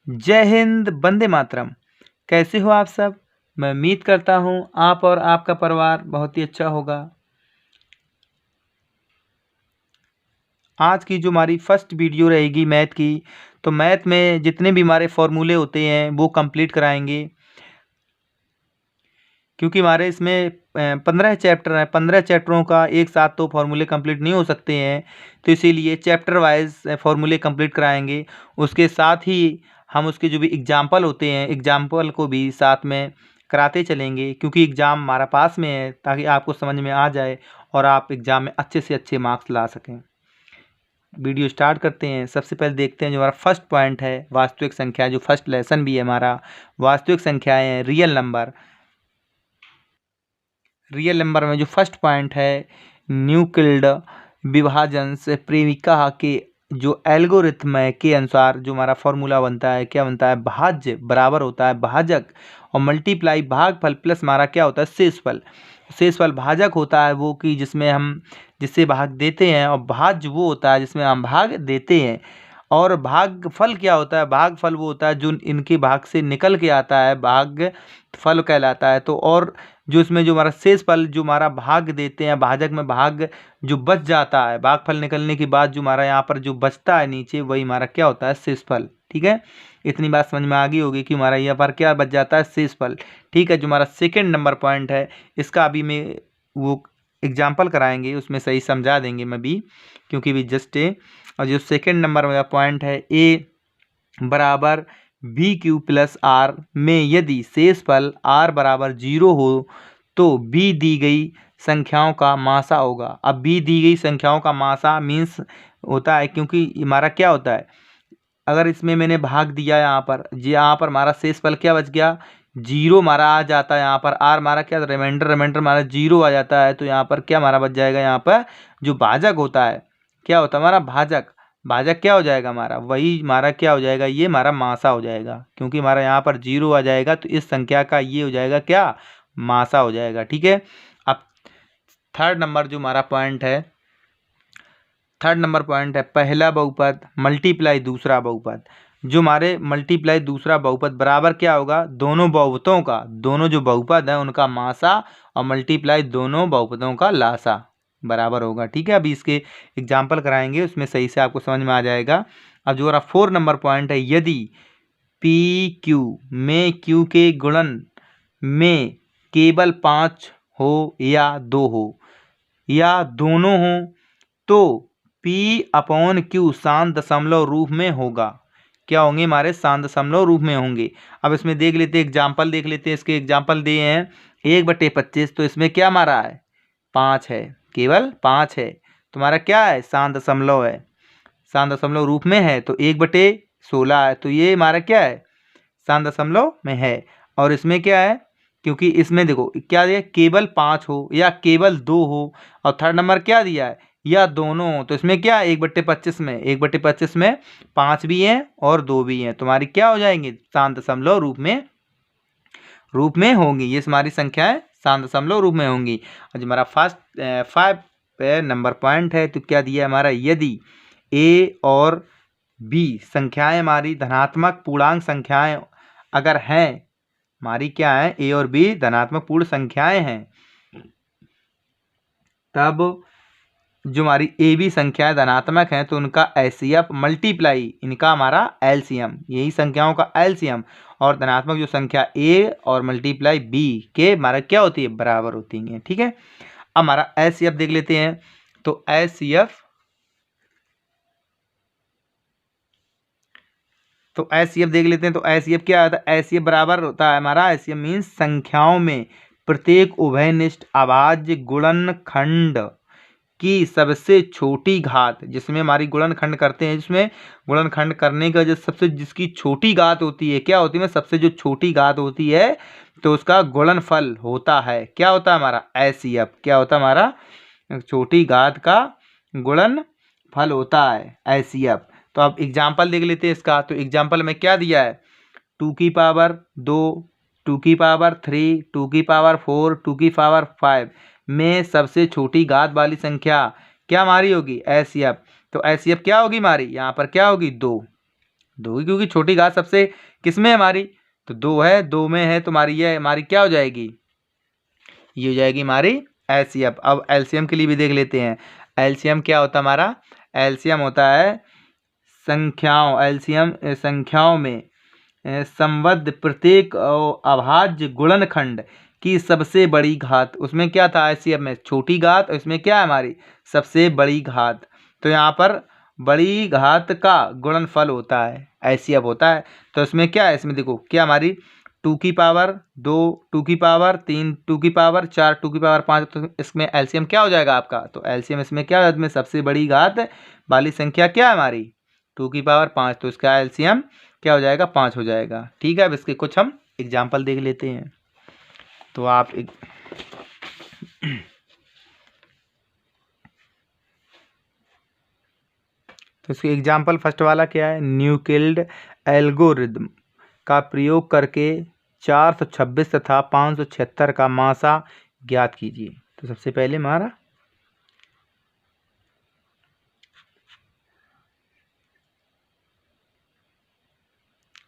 जय हिंद, वंदे मातरम। कैसे हो आप सब? मैं उम्मीद करता हूँ आप और आपका परिवार बहुत ही अच्छा होगा। आज की जो हमारी फर्स्ट वीडियो रहेगी मैथ की, तो मैथ में जितने भी हमारे फॉर्मूले होते हैं वो कंप्लीट कराएंगे, क्योंकि हमारे इसमें 15 चैप्टर हैं। 15 चैप्टरों का एक साथ तो फॉर्मूले कंप्लीट नहीं हो सकते हैं, तो इसीलिए चैप्टर वाइज फॉर्मूले कंप्लीट कराएंगे। उसके साथ ही हम उसके जो भी एग्जाम्पल होते हैं, एग्जाम्पल को भी साथ में कराते चलेंगे, क्योंकि एग्ज़ाम हमारा पास में है, ताकि आपको समझ में आ जाए और आप एग्ज़ाम में अच्छे से अच्छे मार्क्स ला सकें। वीडियो स्टार्ट करते हैं। सबसे पहले देखते हैं जो हमारा फर्स्ट पॉइंट है, वास्तविक संख्या। जो फर्स्ट लेसन भी है हमारा, वास्तविक संख्याएं हैं, रियल नंबर। रियल नंबर में जो फर्स्ट पॉइंट है, न्यूक्लिड विभाजन से प्रेमिका के जो एल्गोरिथम के अनुसार जो हमारा फॉर्मूला बनता है, क्या बनता है? भाज्य बराबर होता है भाजक, और मल्टीप्लाई भागफल प्लस हमारा क्या होता है? शेषफल। शेषफल भाजक होता है वो कि जिसमें हम जिससे भाग देते हैं, और भाज्य वो होता है जिसमें हम भाग देते हैं। और भागफल क्या होता है? भागफल वो होता है जो इनके भाग से निकल के आता है, भागफल कहलाता है। तो और जो इसमें जो हमारा शेषफल जो हमारा भाग देते हैं, भाजक में भाग जो बच जाता है, भागफल निकलने के बाद जो हमारा यहाँ पर जो बचता है नीचे, वही हमारा क्या होता है? शेषफल। ठीक है, इतनी बात समझ में आ गई होगी कि हमारा यहाँ पर क्या बच जाता है? शेषफल। ठीक है, जो हमारा सेकेंड नंबर पॉइंट है, इसका अभी मैं वो एग्जाम्पल कराएंगे, उसमें सही समझा देंगे मैं भी, क्योंकि भी जस्ट और जो सेकेंड नंबर मेरा पॉइंट है, ए बराबर बी क्यू प्लस आर में यदि शेषफल आर बराबर 0 हो तो बी दी गई संख्याओं का मासा होगा। अब बी दी गई संख्याओं का मासा मीन्स होता है, क्योंकि हमारा क्या होता है, अगर इसमें मैंने भाग दिया यहाँ पर हमारा शेषफल क्या बच गया? 0 हमारा आ जाता है। यहाँ पर आर हमारा क्या रिमाइंडर हमारा 0 आ जाता है। तो यहाँ पर क्या हमारा बच जाएगा? यहाँ पर जो भाजक होता है, क्या होता है हमारा? भाजक। भाजक क्या हो जाएगा हमारा? वही हमारा क्या हो जाएगा? ये हमारा मासा हो जाएगा, क्योंकि हमारा यहाँ पर 0 आ जाएगा, तो इस संख्या का ये हो जाएगा क्या? मासा हो जाएगा। ठीक है, अब थर्ड नंबर जो हमारा पॉइंट है, थर्ड नंबर पॉइंट है, पहला बहुपद मल्टीप्लाई दूसरा बहुपद। जो हमारे मल्टीप्लाई दूसरा बहुपद बराबर क्या होगा? दोनों बहुपदों का, दोनों जो बहुपद है उनका मासा, और मल्टीप्लाई दोनों बहुपदों का लासा बराबर होगा। ठीक है, अभी इसके एग्जाम्पल कराएंगे, उसमें सही से आपको समझ में आ जाएगा। अब जो हमारा 4 नंबर पॉइंट है, यदि पी क्यू में क्यू के गुणन में केवल 5 हो या 2 हो या दोनों हो, तो P अपॉन क्यू शांत दशमलव रूप में होगा। क्या होंगे हमारे? शांत दशमलव रूप में होंगे। अब इसमें देख लेते हैं, एग्जाम्पल देख लेते हैं। इसके एग्जाम्पल दिए हैं 1/25, तो इसमें क्या हमारा है? 5 है, केवल 5 है। तुम्हारा क्या है? शांत दशमलव है, शांत दशमलव रूप में है, तो 1/16 है, तो ये हमारा क्या है? शांत दशमलव में है। और इसमें क्या है? क्योंकि इसमें देखो क्या दिया, केवल 5 हो या केवल 2 हो, और थर्ड नंबर क्या दिया है? या दोनों हो। तो इसमें क्या है? 1/25 में, 1/25 में 5 भी हैं और 2 भी हैं, तुम्हारी क्या हो जाएंगी? शांत दशमलव रूप में होंगी। ये हमारी संख्याएं शांत दशमलव रूप में होंगी। और जो हमारा फर्स्ट 5 नंबर पॉइंट है, तो क्या दिया हमारा? यदि ए और बी संख्याएं हमारी धनात्मक पूर्णांक संख्याएं अगर हैं, हमारी क्या है? ए और बी धनात्मक पूर्ण संख्याएं हैं, तब जो हमारी ए बी संख्याएं धनात्मक हैं, तो उनका एचसीएफ मल्टीप्लाई इनका हमारा एलसीएम, यही संख्याओं का एलसीएम, और धनात्मक जो संख्या ए और मल्टीप्लाई बी के हमारा क्या होती है? बराबर होती है। ठीक है, अब हमारा एचसीएफ देख लेते हैं। तो एचसीएफ देख लेते हैं। तो एचसीएफ क्या आता है? एचसीएफ बराबर होता है हमारा, एचसीएफ मीन्स संख्याओं में प्रत्येक उभयनिष्ठ अभाज्य गुणनखंड की सबसे छोटी घात, जिसमें हमारी गुणनखंड करते हैं, जिसमें गुणनखंड करने का जो सबसे जिसकी छोटी घात होती है, क्या होती है? सबसे जो छोटी घात होती है, तो उसका गुणनफल होता है। क्या होता है हमारा? एचसीएफ। क्या होता है हमारा? छोटी घात का गुणनफल होता है एचसीएफ। तो अब एग्जाम्पल देख लेते हैं इसका। तो एग्जाम्पल में क्या दिया है? 2 की पावर 2, 2 की पावर 3, 2 की पावर 4, 2 की पावर 5 में सबसे छोटी घात वाली संख्या क्या हमारी होगी? एचसीएफ। तो एचसीएफ क्या होगी हमारी? यहाँ पर क्या होगी? 2। 2 क्योंकि छोटी घात सबसे किसमें है हमारी, तो 2 है, 2 में है तो हमारी ये हमारी क्या हो जाएगी, ये हो जाएगी हमारी एलसीएम। अब एलसीएम के लिए भी देख लेते हैं। एलसीएम क्या होता है हमारा, एलसीएम होता है संख्याओं, एलसीएम संख्याओं में संबद्ध प्रत्येक अभाज्य गुणनखंड की सबसे बड़ी घात। उसमें क्या था एलसीएम में, छोटी घात, और इसमें क्या है हमारी सबसे बड़ी घात। तो यहाँ पर बड़ी घात का गुणनफल होता है, एलसीएम होता है। तो इसमें क्या है, इसमें देखो क्या हमारी 2 की पावर 2, 2 की पावर 3, 2 की पावर 4, 2 की पावर 5। तो इसमें एलसीएम क्या हो जाएगा आपका, तो एलसीएम इसमें क्या है, इसमें सबसे बड़ी घात वाली संख्या क्या है हमारी 2 की पावर 5। तो इसका एलसीएम क्या हो जाएगा, 5 हो जाएगा। ठीक है, अब इसके कुछ हम एग्जाम्पल देख लेते हैं। तो आप तो इसके एग्जाम्पल फर्स्ट वाला क्या है, न्यूक्लिड एल्गोरिदम का प्रयोग करके 426 तथा 576 का मासा ज्ञात कीजिए। तो सबसे पहले हमारा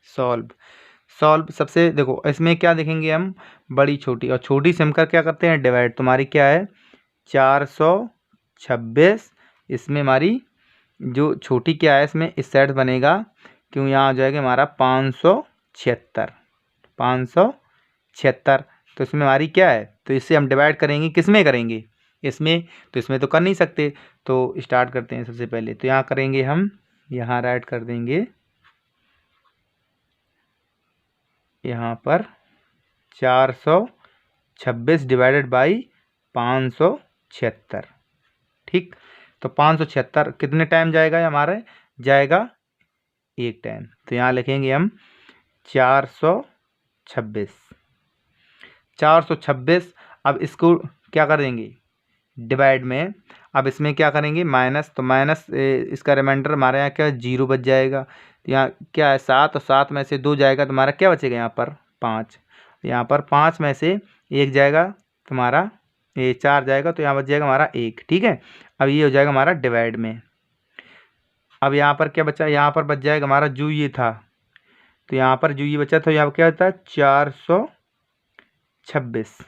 सॉल्व सबसे देखो इसमें क्या देखेंगे हम, बड़ी छोटी, और छोटी से हम कर क्या करते हैं डिवाइड। तुम्हारी क्या है 426, इसमें हमारी जो छोटी क्या है इसमें इस साइड बनेगा, क्यों यहाँ आ जाएगा हमारा 576, 576। तो इसमें हमारी क्या है, तो इससे हम डिवाइड करेंगे, किस में करेंगे इसमें, तो इसमें तो कर नहीं सकते। तो स्टार्ट करते हैं सबसे पहले। तो यहाँ करेंगे हम, यहाँ राइट कर देंगे, यहाँ पर 426 डिवाइडेड बाई 576। ठीक, तो 576 कितने टाइम जाएगा ये हमारे, जाएगा एक टाइम। तो यहाँ लिखेंगे हम 426। अब इसको क्या करेंगे डिवाइड में, अब इसमें क्या करेंगे माइनस, तो माइनस इसका रिमाइंडर हमारे यहाँ क्या 0 बच जाएगा। तो यहाँ क्या है 7, और 7 में से 2 जाएगा तो हमारा क्या बचेगा यहाँ पर 5। यहाँ पर 5 में से 1 जाएगा तुम्हारा, ये 4 जाएगा, तो यहाँ बच जाएगा हमारा 1। ठीक है, अब ये हो जाएगा हमारा डिवाइड में। अब यहाँ पर क्या बचा, यहाँ पर बच जाएगा हमारा जो ये था, तो यहाँ पर जो ये बचा तो यहाँ पर क्या होता है 426।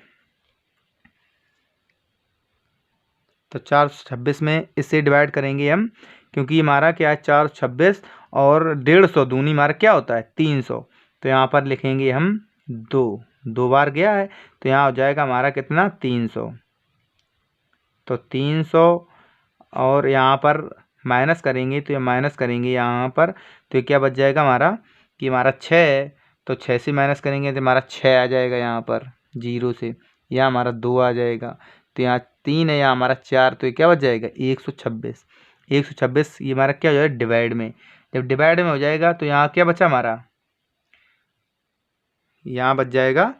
तो 426 में इससे डिवाइड करेंगे हम, क्योंकि हमारा क्या है 426 और 150 दूनी हमारा क्या होता है 300। तो यहाँ पर लिखेंगे हम 2 बार गया है, तो यहाँ हो जाएगा हमारा कितना 300। तो 300 और यहाँ पर माइनस करेंगे, तो ये माइनस करेंगे यहाँ पर, तो ये क्या बच जाएगा हमारा कि हमारा 6 है, तो 6 से माइनस करेंगे तो हमारा 6 आ जाएगा यहाँ पर 0 से, यहाँ हमारा 2 आ जाएगा, तो यहाँ 3 है, यहाँ हमारा 4, तो ये क्या बच जाएगा 126। 126 ये हमारा क्या हो जाएगा डिवाइड में। जब डिवाइड में हो जाएगा तो यहाँ क्या बचा हमारा, यहाँ बच जाएगा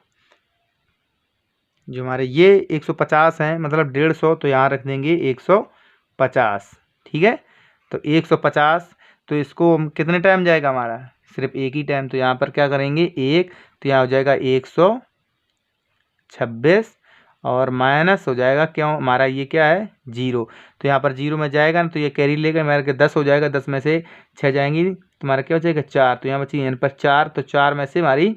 जो हमारे ये 150 हैं, मतलब 150, तो यहाँ रख देंगे 150। ठीक है, तो 150, तो इसको हम कितने टाइम जाएगा हमारा सिर्फ एक ही टाइम, तो यहाँ पर क्या करेंगे 1, तो यहाँ हो जाएगा 126 और माइनस हो जाएगा, क्यों हमारा ये क्या है 0, तो यहाँ पर 0 में जाएगा ना, तो ये कैरी लेगा हमारे के 10 हो जाएगा, 10 में से 6 जाएंगी, तुम्हारा क्या हो जाएगा 4, तो यहाँ बचेगी यहाँ पर 4, तो 4 में से हमारी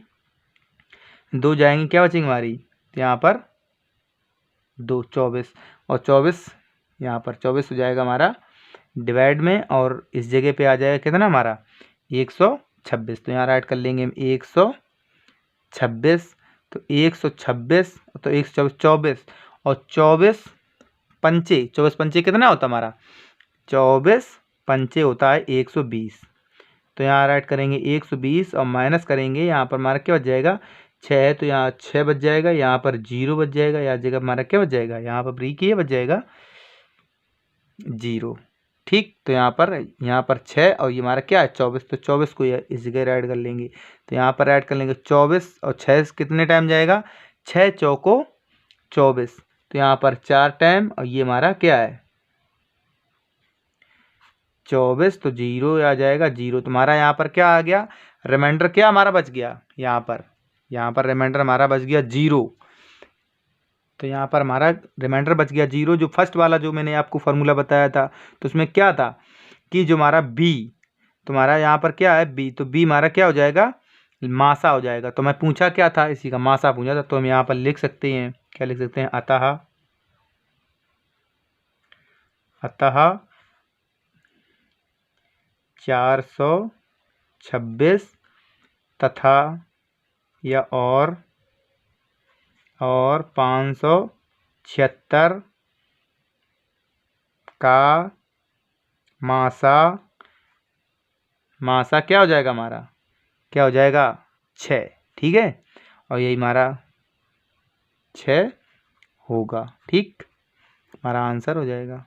2 जाएंगी, क्या बचेंगी हमारी, तो यहाँ पर 2, 24, और 24 यहाँ पर 24 हो जाएगा हमारा डिवाइड में, और इस जगह पे आ जाएगा कितना हमारा 126। तो यहाँ राइट कर लेंगे हम 126, तो 126, तो 124, 24 और 24 पंचे, 24 पंचे कितना होता हमारा 24 पंचे होता है 120। तो यहाँ राइट करेंगे 120 और माइनस करेंगे, यहाँ पर हमारा क्या बच जाएगा 6 है, तो यहाँ 6 बच जाएगा, यहाँ पर 0 बच जाएगा, यहाँ जगह हमारा क्या बच जाएगा, यहाँ पर ब्रेक ये बच जाएगा 0। ठीक, तो यहाँ पर 6 और ये हमारा क्या है 24, तो 24 को इस जगह ऐड कर लेंगे, तो यहाँ पर ऐड कर लेंगे 24 और 6 कितने टाइम जाएगा 6 चौको 24, तो यहाँ पर 4 टाइम, और ये हमारा क्या है 24, तो 0 आ जाएगा 0। तुम्हारा यहाँ पर क्या आ गया रिमाइंडर, क्या हमारा बच गया यहाँ पर रिमाइंडर हमारा बच गया 0। तो यहाँ पर हमारा रिमाइंडर बच गया 0। जो फर्स्ट वाला जो मैंने आपको फार्मूला बताया था, तो उसमें क्या था कि जो हमारा बी तुम्हारा यहाँ पर क्या है बी, तो बी हमारा क्या हो जाएगा मासा हो जाएगा। तो मैं पूछा क्या था इसी का मासा पूछा था, तो हम यहाँ पर लिख सकते हैं, क्या लिख सकते हैं, अतः 426 तथा या और 576 का मासा क्या हो जाएगा हमारा, क्या हो जाएगा 6। ठीक है, और यही हमारा 6 होगा। ठीक, हमारा आंसर हो जाएगा।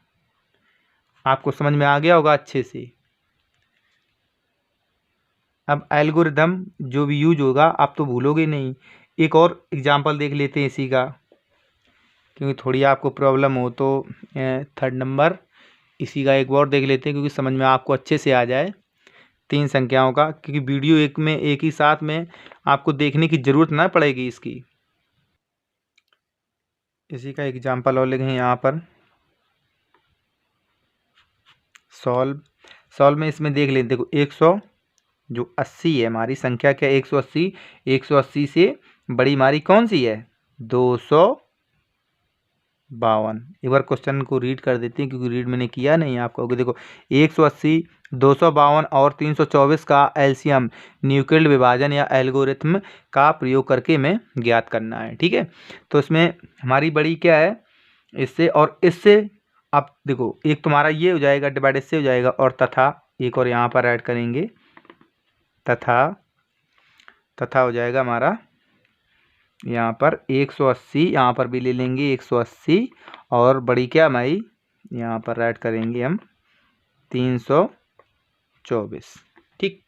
आपको समझ में आ गया होगा अच्छे से। अब एल्गोरिदम जो भी यूज होगा आप तो भूलोगे नहीं। एक और एग्जांपल देख लेते हैं इसी का, क्योंकि थोड़ी आपको प्रॉब्लम हो तो 3rd नंबर इसी का एक और देख लेते हैं, क्योंकि समझ में आपको अच्छे से आ जाए 3 संख्याओं का, क्योंकि वीडियो एक ही साथ में आपको देखने की ज़रूरत ना पड़ेगी इसकी। इसी का एग्जांपल और लिखें यहाँ पर, सॉल्व में इसमें देख लेते, देखो 100 जो 80 है हमारी संख्या क्या, 180, 180 से बड़ी हमारी कौन सी है 252। एक बार क्वेश्चन को रीड कर देते हैं, क्योंकि रीड मैंने किया नहीं आपको। देखो 180, 252 और 324 का एलसीएम न्यूक्लिड विभाजन या एल्गोरिथम का प्रयोग करके हमें ज्ञात करना है। ठीक है, तो इसमें हमारी बड़ी क्या है इससे और इससे। अब देखो एक तुम्हारा ये हो जाएगा डिवाइड इससे हो जाएगा, और तथा एक और यहाँ पर ऐड करेंगे, तथा हो जाएगा हमारा यहाँ पर 180, यहाँ पर भी ले लेंगे 180, और बड़ी क्या हमारी यहाँ पर ऐड करेंगे हम 324। ठीक,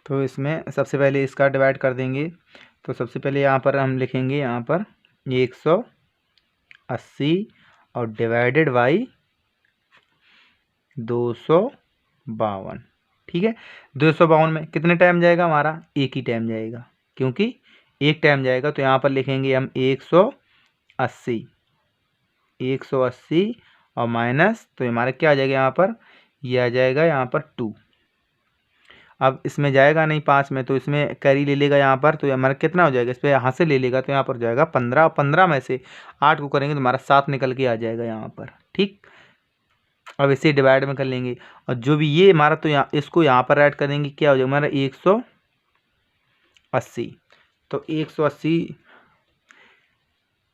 तो इसमें सबसे पहले इसका डिवाइड कर देंगे। तो सबसे पहले यहाँ पर हम लिखेंगे यहाँ पर 180 और डिवाइडेड बाई 252। ठीक है, 252 में कितने टाइम जाएगा हमारा, एक ही टाइम जाएगा, क्योंकि एक टाइम जाएगा। तो यहाँ पर लिखेंगे हम 180 और माइनस, तो हमारा क्या आ जाएगा यहाँ पर, ये आ जाएगा यहाँ पर 2। अब इसमें जाएगा नहीं 5 में, तो इसमें कैरी ले लेगा यहाँ पर, तो हमारा कितना हो जाएगा, इस पर यहाँ से ले लेगा तो यहाँ पर जाएगा 15, और 15 में से 8 को करेंगे तो हमारा 7 निकल के आ जाएगा यहाँ पर। ठीक, अब इसे डिवाइड में कर लेंगे, और जो भी ये हमारा तो यहाँ इसको यहाँ पर ऐड करेंगे, क्या हो जाएगा हमारा 180। तो 180,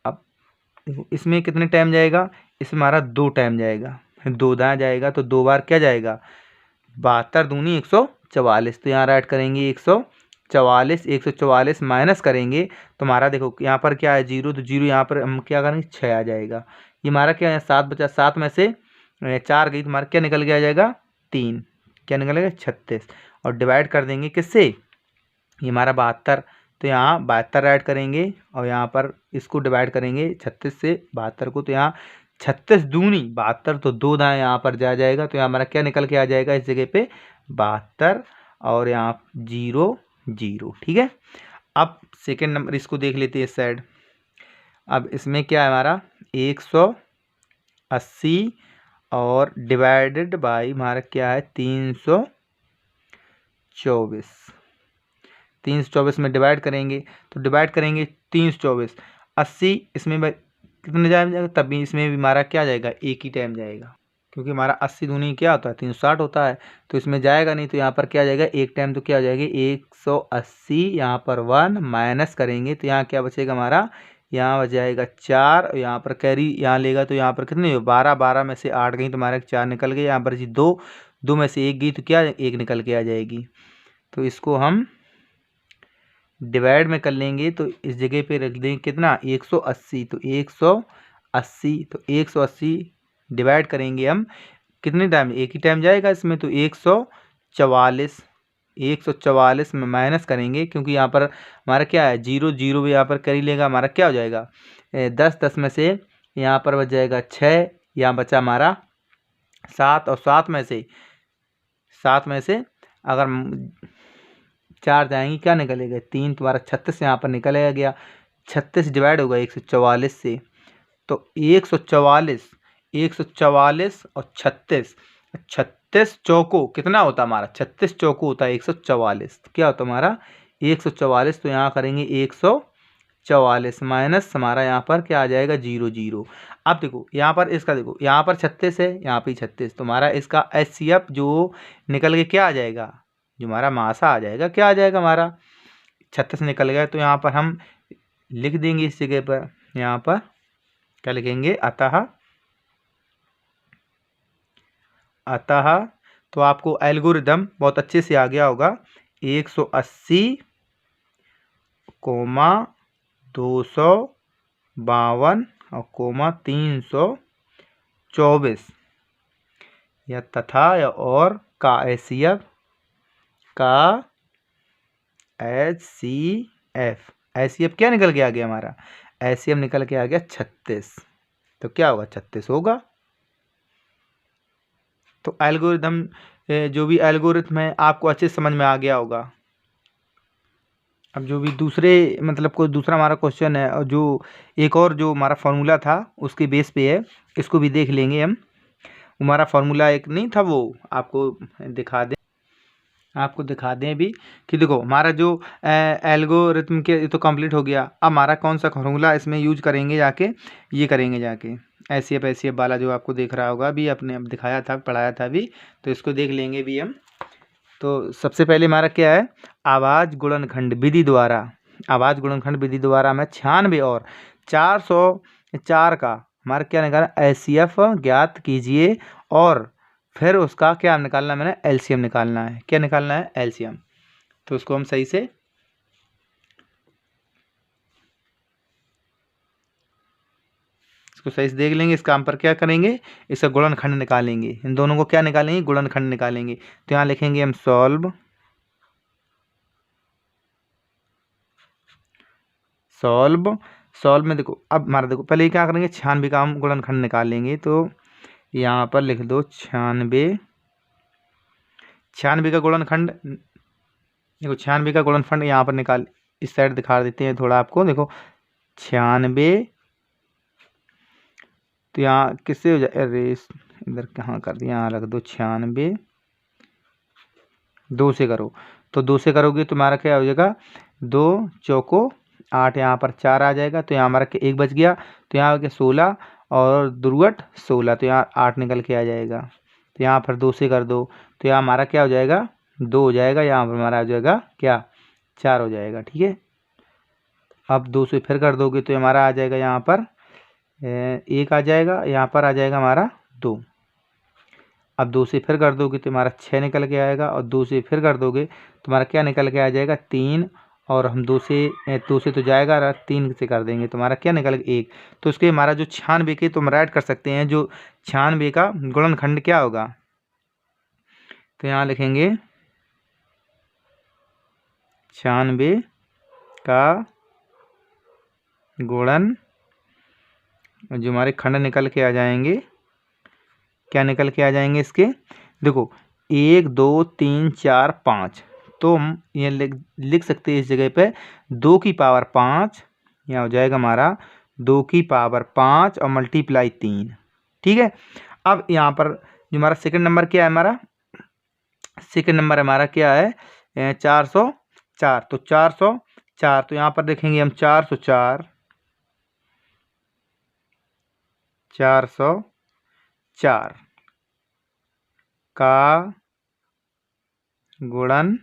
अब इसमें कितने टाइम जाएगा, इसमें हमारा 2 टाइम जाएगा, 2 दाएँ जाएगा, तो 2 बार क्या जाएगा 72 दूनी 144। तो यहाँ ऐड करेंगे 144, 144 माइनस करेंगे तो हमारा देखो यहाँ पर क्या है 0, तो 0 यहाँ पर हम क्या करेंगे 6 आ जाएगा। ये हमारा क्या है 7 बचा, 7 में से 4 गई तो हमारा क्या निकल के आ जाएगा 3, क्या निकलेगा 36, और डिवाइड कर देंगे किससे, ये हमारा 72। तो यहाँ 72 ऐड करेंगे, और यहाँ पर इसको डिवाइड करेंगे 36 से 72 को, तो यहाँ 36 दूनी 72, तो 2 दाएँ यहाँ पर जाएगा, तो यहाँ हमारा क्या निकल के आ जाएगा इस जगह पे 72, और यहाँ 0 0। ठीक है, अब सेकेंड नंबर इसको देख लेते हैं इस साइड। अब इसमें क्या है हमारा 180 और डिवाइडेड बाई हमारा क्या है 324। 324 में डिवाइड करेंगे, तो डिवाइड करेंगे 324, 80 इसमें कितने टाइम जाएगा, तभी इसमें भी हमारा क्या जाएगा एक ही टाइम जाएगा, क्योंकि हमारा 80 दूनी क्या होता है 360 होता है, तो इसमें जाएगा नहीं, तो यहाँ पर क्या जाएगा एक टाइम, तो क्या हो जाएगी 180, यहाँ पर 1 माइनस करेंगे तो यहाँ क्या बचेगा हमारा, यहाँ बच जाएगा 4, और यहाँ पर कैरी यहाँ लेगा तो यहाँ पर कितने 12, 12 में से 8 गई तो हमारा 4 निकल गई, यहाँ पर जी 2, 2 में से 1 गई तो क्या 1 निकल के आ जाएगी। तो इसको हम डिवाइड में कर लेंगे, तो इस जगह पे रख देंगे कितना 180, तो 180, तो 180 डिवाइड करेंगे हम कितने टाइम, एक ही टाइम जाएगा इसमें, तो 144 में माइनस करेंगे, क्योंकि यहाँ पर हमारा क्या है 0 0 भी यहाँ पर कर ही लेगा, हमारा क्या हो जाएगा 10, 10 में से यहाँ पर बच जाएगा 6, यहाँ बचा हमारा 7, और 7 में से अगर 4 जाएंगी क्या निकलेगा 3, तुम्हारा 36 यहाँ पर निकलेगा गया, 36 डिवाइड होगा 144 से, तो 144 और 36, 36 चौको कितना होता है हमारा, 36 चौको होता है 144। क्या होता है हमारा 144। तो यहाँ करेंगे 144 माइनस हमारा यहाँ पर क्या आ जाएगा 0 0। अब देखो यहाँ पर इसका, देखो यहाँ पर 36 है, यहाँ पे 36, तो हमारा इसका HCF जो निकल के क्या आ जाएगा, जो हमारा मासा आ जाएगा, क्या आ जाएगा हमारा 36 निकल गया। तो यहाँ पर हम लिख देंगे इस जगह पर, यहाँ पर क्या लिखेंगे, अतः तो आपको एल्गोरिदम बहुत अच्छे से आ गया होगा। 180 कोमा 252 और कोमा 324 या तथा या और का HCF क्या निकल के आ गया हमारा, HCF निकल के आ गया 36। तो क्या होगा 36 होगा। तो एल्गोरिदम जो भी एल्गोरिथम है आपको अच्छे से समझ में आ गया होगा। अब जो भी दूसरे मतलब कोई दूसरा हमारा क्वेश्चन है और जो एक और जो हमारा फार्मूला था उसके बेस पे है, इसको भी देख लेंगे हम। हमारा फार्मूला एक नहीं था वो, आपको दिखा दें भी कि देखो हमारा जो एल्गोरिथम के तो कंप्लीट हो गया। अब हमारा कौन सा फार्मूला इसमें यूज करेंगे जाके, ये करेंगे जाके HCF वाला जो आपको दिख रहा होगा भी, अपने अब दिखाया था पढ़ाया था भी, तो इसको देख लेंगे भी हम। तो सबसे पहले हमारा क्या है, आवाज़ गुणनखंड विधि द्वारा, आवाज़ गुणनखंड विधि द्वारा हमें 96 और 404 का हमारा क्या निकाला HCF ज्ञात कीजिए और फिर उसका क्या निकालना है, मैंने LCM निकालना है। क्या निकालना है, LCM। तो उसको हम सही से देख लेंगे। इस काम पर क्या करेंगे, इसका गुणनखंड निकालेंगे, इन दोनों को क्या निकालेंगे, गुणनखंड निकालेंगे। तो यहाँ लिखेंगे हम सॉल्व में देखो अब हमारा देखो पहले क्या करेंगे, 96 का हम गुणनखंड निकालेंगे। तो यहाँ पर लिख दो 96 का गुणनखंड। देखो 96 का गुणनखंड यहाँ पर निकाल, इस साइड दिखा देते हैं थोड़ा आपको। देखो 96, तो यहाँ किससे हो जाए, अरे इधर कहाँ कर दिया, यहाँ रख दो 96, 2 से करो। तो 2 से करोगे तुम्हारा क्या हो जाएगा, 2 चौको 8, यहाँ पर 4 आ जाएगा। तो यहाँ हमारा 1 बच गया। तो यहाँ हो गया 16 और दुर्गट 16, तो यहाँ 8 निकल के आ जाएगा। तो यहाँ पर 2 से कर दो, तो यहाँ हमारा क्या हो जाएगा 2 हो जाएगा। यहाँ पर हमारा हो जाएगा क्या 4 हो जाएगा। ठीक है, अब 2 से फिर कर दोगे तो हमारा आ जाएगा यहाँ पर 1 आ जाएगा, यहाँ पर आ जाएगा हमारा 2। अब 2 से फिर कर दोगे तो हमारा 6 निकल के आएगा और 2 से फिर कर दोगे तो हमारा क्या निकल के आ जाएगा 3। और हम 2 से तो जाएगा, 3 से कर देंगे तो हमारा क्या निकल गया 1। तो उसके हमारा जो 96 के तो हम राइट कर सकते हैं, जो 96 का गुणनखंड क्या होगा। तो यहाँ लिखेंगे 96 का गुणन, जो हमारे खंड निकल के आ जाएंगे, क्या निकल के आ जाएंगे इसके, देखो 1 2 3 4 5। तो हम ये लिख सकते हैं इस जगह पे 2 की पावर 5, यहाँ हो जाएगा हमारा 2 की पावर 5 और मल्टीप्लाई 3। ठीक है, अब यहाँ पर जो हमारा सेकंड नंबर क्या है, हमारा सेकंड नंबर हमारा क्या है 404। तो 404, तो यहाँ पर देखेंगे हम 404 का गुणन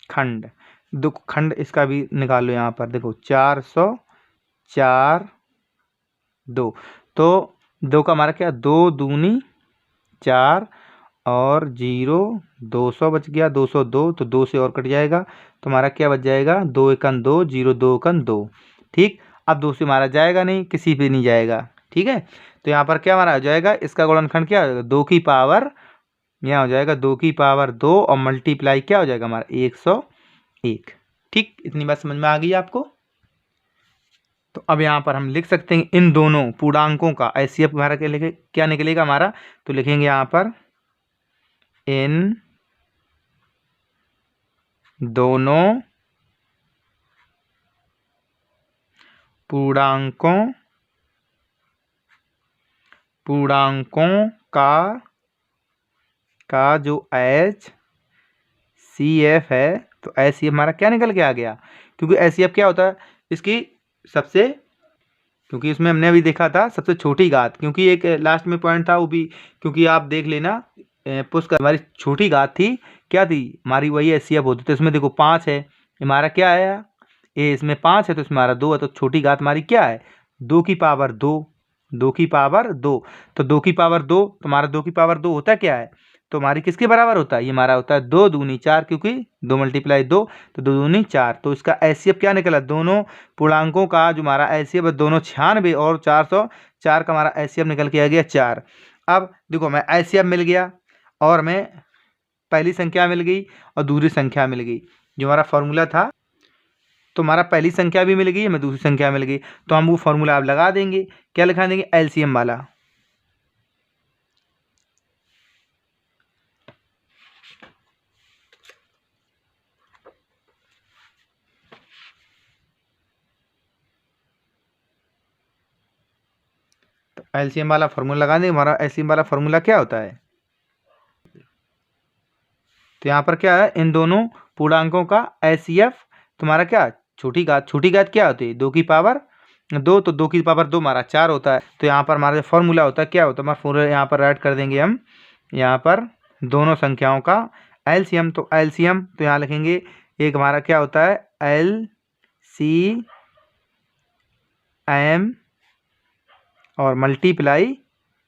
खंड, दो खंड इसका भी निकालो। यहाँ पर देखो 404 2, तो 2 का हमारा क्या 2 दूनी 4 और 0 200 बच गया, 202, तो 2 से और कट जाएगा तो हमारा क्या बच जाएगा 2 एकन 2 0 2 एकन 2। ठीक, अब 2 से हमारा जाएगा नहीं, किसी पे नहीं जाएगा। ठीक है, तो यहाँ पर क्या हमारा हो जाएगा, इसका गुणनखंड क्या हो जाएगा 2 की पावर, यहाँ हो जाएगा 2 की पावर 2 और मल्टीप्लाई क्या हो जाएगा हमारा 101। ठीक, इतनी बात समझ में आ गई आपको। तो अब यहाँ पर हम लिख सकते हैं इन दोनों पूर्णांकों का HCF हमारा क्या निकलेगा हमारा। तो लिखेंगे यहाँ पर इन दोनों पूर्णांकों का का जो HCF है, तो HCF हमारा क्या निकल के आ गया, क्योंकि HCF क्या होता है, इसकी सबसे, क्योंकि इसमें हमने अभी देखा था सबसे छोटी घात, क्योंकि एक लास्ट में पॉइंट था वो भी, क्योंकि आप देख लेना पुष्कर हमारी छोटी घात थी, क्या थी हमारी, वही HCF होती। तो इसमें देखो 5 है, हमारा क्या है, ये इसमें 5 है तो इसमें हमारा 2 है, तो छोटी घात हमारी क्या है, 2 की पावर 2, 2 की पावर 2। तो 2 की पावर 2, तुम्हारा 2 की पावर 2 होता क्या है, तो हमारी किसके बराबर होता है, ये हमारा होता है 2 दूनी 4, क्योंकि 2 × 2, तो 2 दूनी 4। तो इसका HCF क्या निकला, दोनों पूर्णांकों का जो हमारा HCF है, दोनों 96 और 404 का हमारा HCF निकल के आ गया 4। अब देखो मैं HCF मिल गया, और मैं पहली संख्या मिल गई और दूसरी संख्या मिल गई, जो हमारा फॉर्मूला था, तो हमारा पहली संख्या भी मिल गई, हमें दूसरी संख्या मिल गई, तो हम वो फॉर्मूला आप लगा देंगे, क्या लिखा देंगे, LCM वाला। तो LCM वाला फॉर्मूला लगा देंगे, हमारा LCM वाला फॉर्मूला क्या होता है, तो यहाँ पर क्या है, इन दोनों पूर्णांकों का HCF तुम्हारा क्या, छोटी घात क्या होती है, 2 की पावर 2, तो 2 की पावर 2 हमारा 4 होता है। तो यहाँ पर हमारा जो फॉर्मूला होता है क्या होता है, हमारा फॉर्मूला यहाँ पर ऐड कर देंगे हम, यहाँ पर दोनों संख्याओं का LCM, तो LCM तो यहाँ लिखेंगे, एक हमारा क्या होता है LCM और मल्टीप्लाई,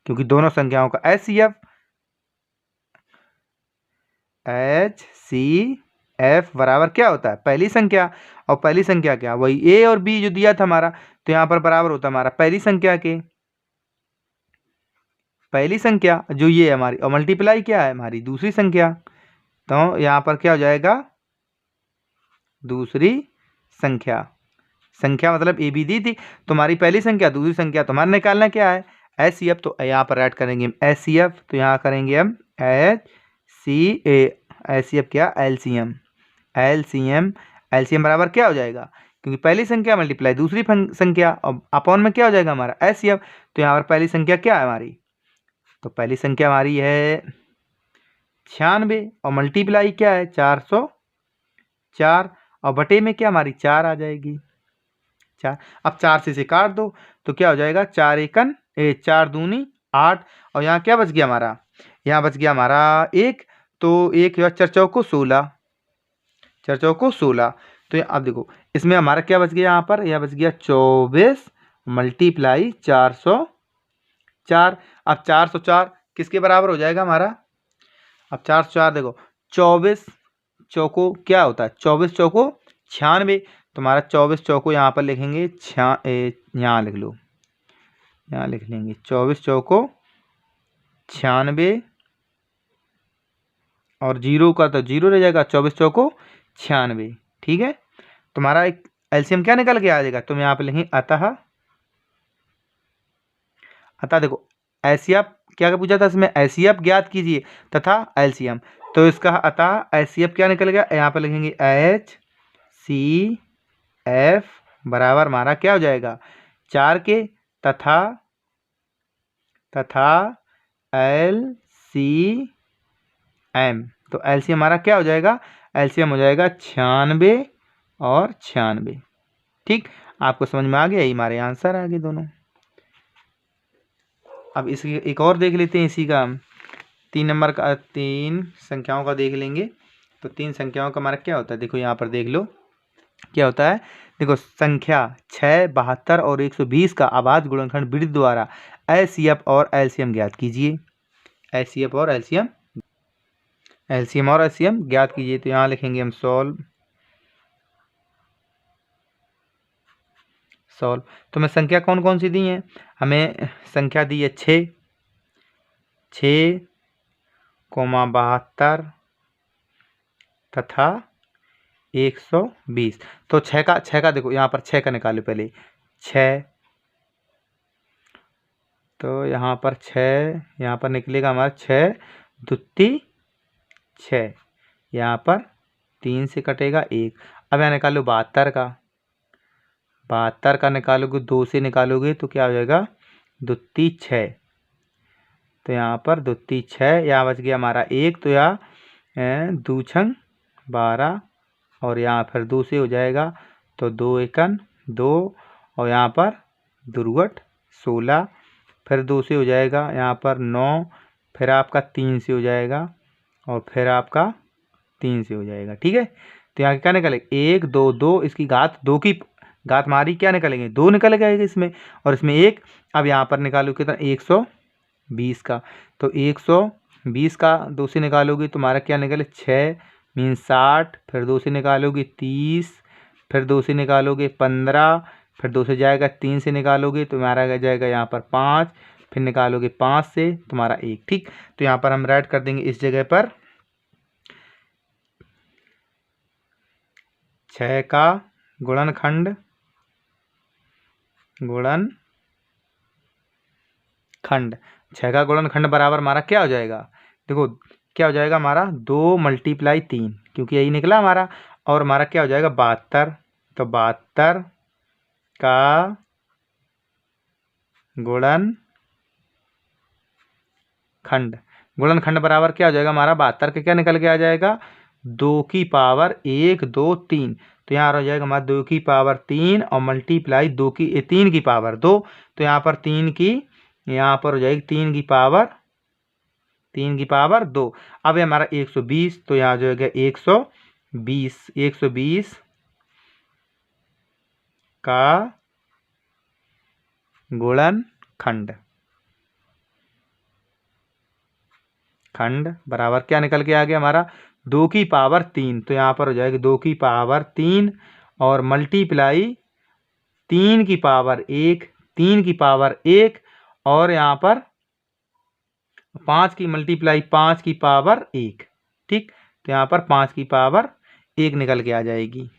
क्योंकि दोनों संख्याओं का HCF बराबर क्या होता है, पहली संख्या, और पहली संख्या क्या, वही A और B जो दिया था हमारा, तो यहाँ पर बराबर होता है हमारा पहली संख्या के, पहली संख्या जो ये है हमारी, और मल्टीप्लाई क्या है हमारी दूसरी संख्या, तो यहाँ पर क्या हो जाएगा, दूसरी संख्या, संख्या मतलब A B दी थी, तुम्हारी पहली संख्या दूसरी संख्या, तुम्हारा निकालना क्या है HCF, तो यहाँ पर ऐड करेंगे हम HCF, तो यहाँ करेंगे हम HCF क्या, LCM बराबर क्या हो जाएगा, क्योंकि पहली संख्या मल्टीप्लाई दूसरी संख्या, और अपॉन में क्या हो जाएगा हमारा HCF, तो यहाँ पर पहली संख्या क्या है हमारी, तो पहली संख्या हमारी है 96, और मल्टीप्लाई क्या है 404, और बटे में क्या हमारी 4 आ जाएगी, 4। अब 4 से इसे काट दो, तो क्या हो जाएगा, 4 एकन 4 दूनी 8, और यहाँ क्या बच गया हमारा, यहाँ बच गया हमारा 1, तो 1 4 चौको 16, 4 चौको 16। तो अब देखो इसमें हमारा क्या बच गया, यहाँ पर यह बच गया 24 मल्टीप्लाई 404। अब 404 किसके बराबर हो जाएगा हमारा, अब 404 देखो, 24 चौको क्या होता है, 24 चौको 96, तो हमारा 24 चौको यहाँ पर लिखेंगे यहाँ लिख लो, यहाँ लिख लेंगे 24 चौको 96, और जीरो का तो जीरो रह जाएगा, 24 चौको 96, ठीक है। तुम्हारा एक LCM क्या निकल के आ जाएगा, तुम यहाँ पे लिखेंगे अतः देखो HCF क्या पूछा था इसमें, HCF ज्ञात कीजिए तथा LCM, तो इसका अतः HCF क्या निकल गया, यहाँ पे लिखेंगे HCF बराबर हमारा क्या हो जाएगा 4 के, तथा LCM, तो LCM हमारा क्या हो जाएगा, LCM हो जाएगा 96 और 96, ठीक। आपको समझ में आ गया, यही हमारे आंसर आ गए दोनों। अब इसकी एक और देख लेते हैं, इसी का 3 नंबर का, 3 संख्याओं का देख लेंगे। तो 3 संख्याओं का हमारा क्या होता है, देखो यहाँ पर देख लो क्या होता है। देखो संख्या 6, 72 और 120 का आभाज्य गुणनखंड वृत्त द्वारा HCF और LCM ज्ञात कीजिए। HCF और LCM ज्ञात कीजिए। तो यहाँ लिखेंगे हम सॉल्व। तो हमें संख्या कौन कौन सी दी है, हमें संख्या दी है 6, 72 तथा 120। तो 6 का देखो यहाँ पर 6 का निकालो पहले, 6, तो यहाँ पर 6, यहाँ पर निकलेगा हमारा 6 दुत्ती 6, यहाँ पर 3 से कटेगा 1। अब यहाँ निकालो 72 का, 72 का निकालोगे 2 से निकालोगे तो क्या हो जाएगा दुत्ती 6, तो यहाँ पर 2 3 6, यहाँ बच गया हमारा 1, तो यहाँ 2 छंग 12 और यहाँ फिर 2 से हो जाएगा तो 2 एकन 2 और यहाँ पर दुर्गट 16, फिर 2 से हो जाएगा यहाँ पर 9, फिर आपका 3 से हो जाएगा और फिर आपका 3 से हो जाएगा। ठीक है, तो यहाँ क्या निकलेगा 1 2 2, इसकी घात 2 की घात हमारी क्या निकलेंगे 2 निकल जाएगा इसमें, और इसमें 1। अब यहाँ पर निकालो कितना 120 का, तो 120 का 2 से निकालोगे तुम्हारा क्या निकले 6 मीन 60, फिर 2 से निकालोगे 30, फिर 2 से निकालोगे 15, फिर 2 से जाएगा 3 से निकालोगे तो तुम्हारा आ जाएगा यहाँ पर 5, फिर निकालोगे 5 से तुम्हारा 1। ठीक, तो यहाँ पर हम राइट कर देंगे इस जगह पर 6 का गुणनखंड खंड 6 का गुणनखंड बराबर हमारा क्या हो जाएगा, देखो क्या हो जाएगा हमारा 2 × 3, क्योंकि यही निकला हमारा, और हमारा क्या हो जाएगा 72, तो 72 का गुणनखंड बराबर क्या हो जाएगा हमारा 72 का क्या निकल के आ जाएगा 2 की पावर 1 2 3, तो यहाँ हो जाएगा हमारा 2 की पावर 3 और मल्टीप्लाई 3 की पावर 2, तो यहाँ पर 3 की यहाँ पर हो जाएगी 3 की पावर 2। अब ये हमारा 120, तो यहाँ जो है 120 का गुणनखंड बराबर क्या निकल के आ गया हमारा 2 की पावर 3, तो यहाँ पर हो जाएगा 2 की पावर 3 और मल्टीप्लाई 3 की पावर 1 3 की पावर 1 और यहाँ पर 5 की मल्टीप्लाई 5 की पावर 1। ठीक, तो यहाँ पर 5 की पावर 1 निकल के आ जाएगी।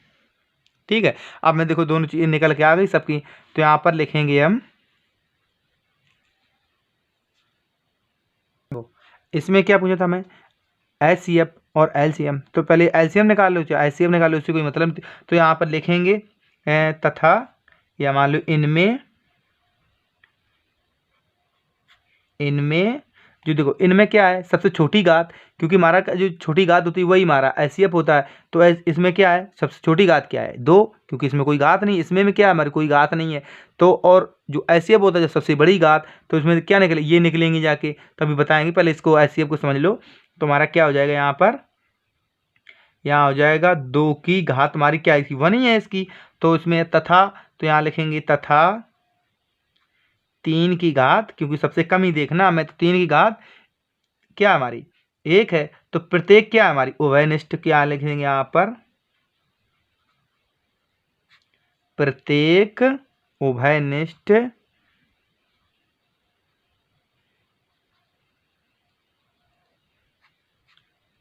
ठीक है, अब मैं देखो दोनों चीज़ें निकल के आ गई सबकी, तो यहाँ पर लिखेंगे हम इसमें क्या पूछा था मैं HCF और LCM, तो पहले LCM निकाल लो, HCF निकाल लो, उससे कोई मतलब नहीं। तो यहाँ पर लिखेंगे तथा या मान लो इनमें जो देखो इनमें क्या है सबसे छोटी घात, क्योंकि हमारा जो छोटी घात होती है वही हमारा HCF होता है, तो इसमें क्या है सबसे छोटी घात क्या है 2, क्योंकि इसमें कोई घात नहीं, इसमें में क्या है हमारी कोई घात नहीं है, तो और जो HCF होता है जो सबसे बड़ी घात, तो इसमें क्या निकले ये निकलेंगे जाके, तभी बताएंगे, पहले इसको HCF को समझ लो। तो हमारा क्या हो जाएगा यहाँ हो जाएगा 2 की घात हमारी क्या है 1 ही है इसकी, तो इसमें तथा, तो यहाँ लिखेंगे तथा 3 की घात, क्योंकि सबसे कम ही देखना हमें, तो 3 की घात क्या हमारी 1 है, तो प्रत्येक क्या है हमारी उभयनिष्ठ, क्या लिखेंगे यहाँ पर प्रत्येक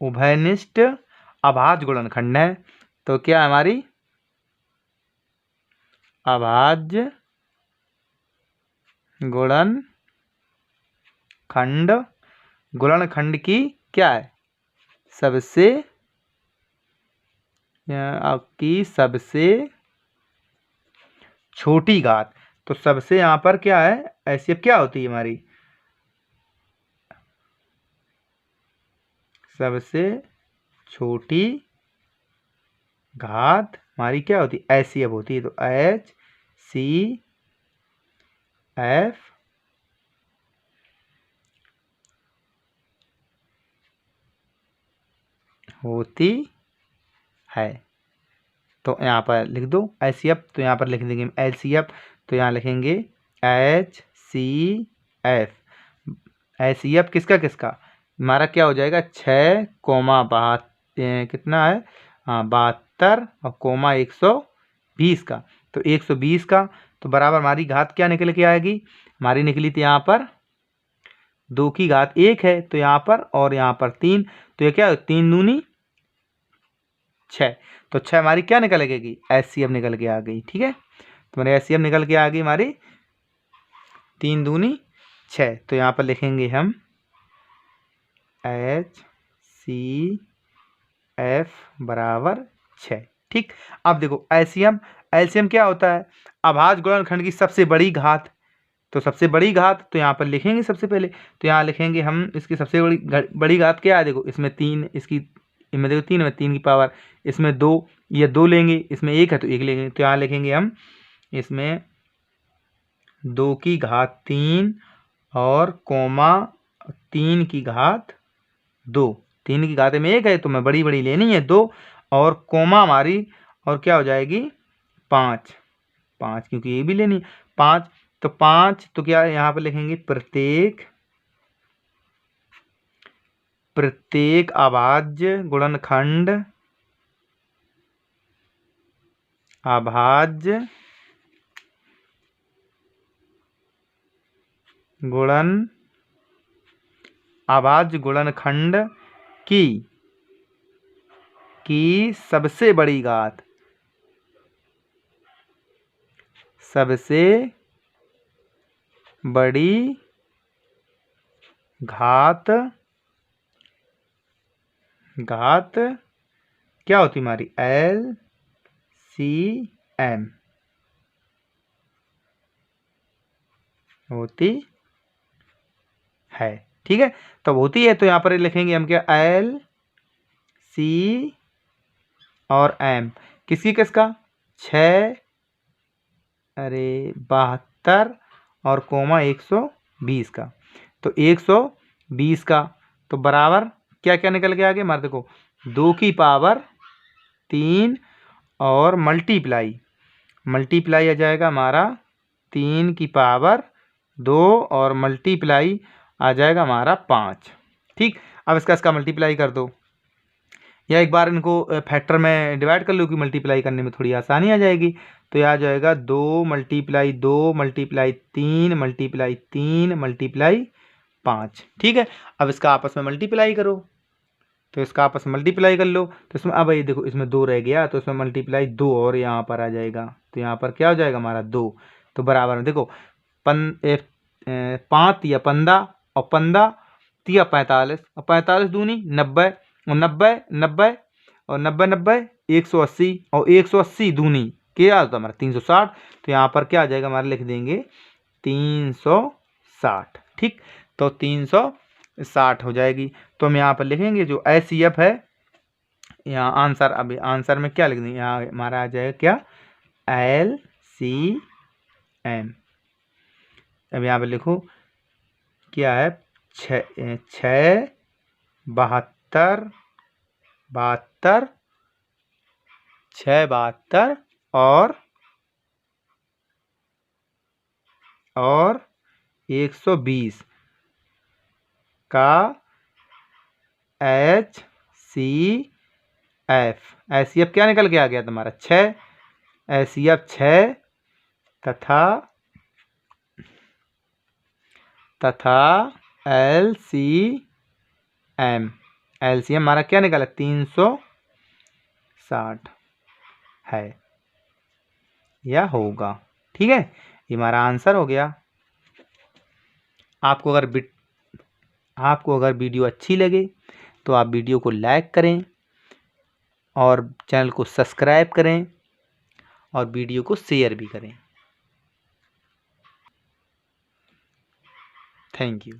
उभयनिष्ठ अभाज्य गुणनखंड है, तो क्या हमारी अभाज्य गुणनखंड की क्या है आपकी सबसे छोटी घात, तो सबसे यहाँ पर क्या है ऐसी क्या होती है हमारी सबसे छोटी घात हमारी क्या होती है HCF होती है, तो HCF होती है, तो यहाँ पर लिख दो HCF, तो यहाँ पर लिख देंगे LCF, तो यहाँ लिखेंगे HCF किसका हमारा क्या हो जाएगा 6, 72 कितना है हाँ 72 और कोमा 120 का, तो 120 का, तो बराबर हमारी घात क्या निकल के आएगी हमारी निकली थी यहाँ पर 2 की घात 1 है, तो यहाँ पर और यहाँ पर 3, तो ये क्या 3 दूनी 6, तो 6 हमारी क्या निकल गई HCF निकल के आ गई। ठीक है, तो हमारी HCF निकल के आ गई हमारी 3 दूनी 6, तो यहाँ पर लिखेंगे हम HCF बराबर 6। ठीक, अब देखो LCM क्या होता है अभाज्य गुणनखंड की सबसे बड़ी घात, तो सबसे बड़ी घात तो यहाँ पर लिखेंगे सबसे पहले, तो यहाँ लिखेंगे हम इसकी सबसे बड़ी घात क्या है, देखो इसमें 3, इसकी इनमें देखो 3 में 3 की पावर, इसमें 2, ये 2 लेंगे, इसमें 1 है तो 1 लेंगे, तो यहाँ लिखेंगे हम इसमें 2 की घात 3 और कोमा 3 की घात 2। 3 की घात में 1 है तो मैं बड़ी बड़ी लेनी है 2, और कोमा हमारी और क्या हो जाएगी 5 क्योंकि ये भी लेनी है 5, तो 5 तो क्या यहाँ पर लिखेंगे प्रत्येक अभाज्य गुणनखंड अभाज्य गुणनखंड की सबसे बड़ी घात क्या होती हमारी LCM होती है। ठीक है, तब होती है तो यहाँ पर लिखेंगे हम क्या LC और M किसका 72 और कोमा 120 का, तो 120 का तो बराबर क्या क्या निकल के आगे हमारे देखो 2 की पावर 3 और मल्टीप्लाई आ जाएगा हमारा 3 की पावर 2 और मल्टीप्लाई आ जाएगा हमारा 5। ठीक, अब इसका मल्टीप्लाई कर दो, या एक बार इनको फैक्टर में डिवाइड कर लो कि मल्टीप्लाई करने में थोड़ी आसानी आ जाएगी। तो यह आ जाएगा 2 मल्टीप्लाई 2 मल्टीप्लाई 3 मल्टीप्लाई 3 मल्टीप्लाई 5। ठीक है, अब इसका आपस में मल्टीप्लाई करो, तो इसका आपस में मल्टीप्लाई कर लो, तो इसमें अब ये देखो इसमें 2 रह गया, तो इसमें मल्टीप्लाई 2 और यहाँ पर आ जाएगा, तो यहाँ पर क्या हो जाएगा हमारा 2, तो बराबर में देखो 5 या 15 और 15 या 45 और 45 दूनी 90 और 90 और 90 180 और 180 दूनी क्या आता हमारा 360, तो यहाँ पर क्या आ जाएगा हमारा लिख देंगे 360। ठीक, तो 360 हो जाएगी, तो हम यहाँ पर लिखेंगे जो HCF है, यहाँ आंसर, अभी आंसर में क्या लिख देंगे, यहाँ हमारा आ जाएगा क्या LCM। अब यहाँ पर लिखो क्या है 6 72 और 120 का HCF क्या निकल के आ गया तुम्हारा 6, HCF 6 तथा LCM हमारा क्या निकला 360 है या होगा। ठीक है, ये हमारा आंसर हो गया। आपको अगर वीडियो अच्छी लगे तो आप वीडियो को लाइक करें और चैनल को सब्सक्राइब करें और वीडियो को शेयर भी करें। Thank you.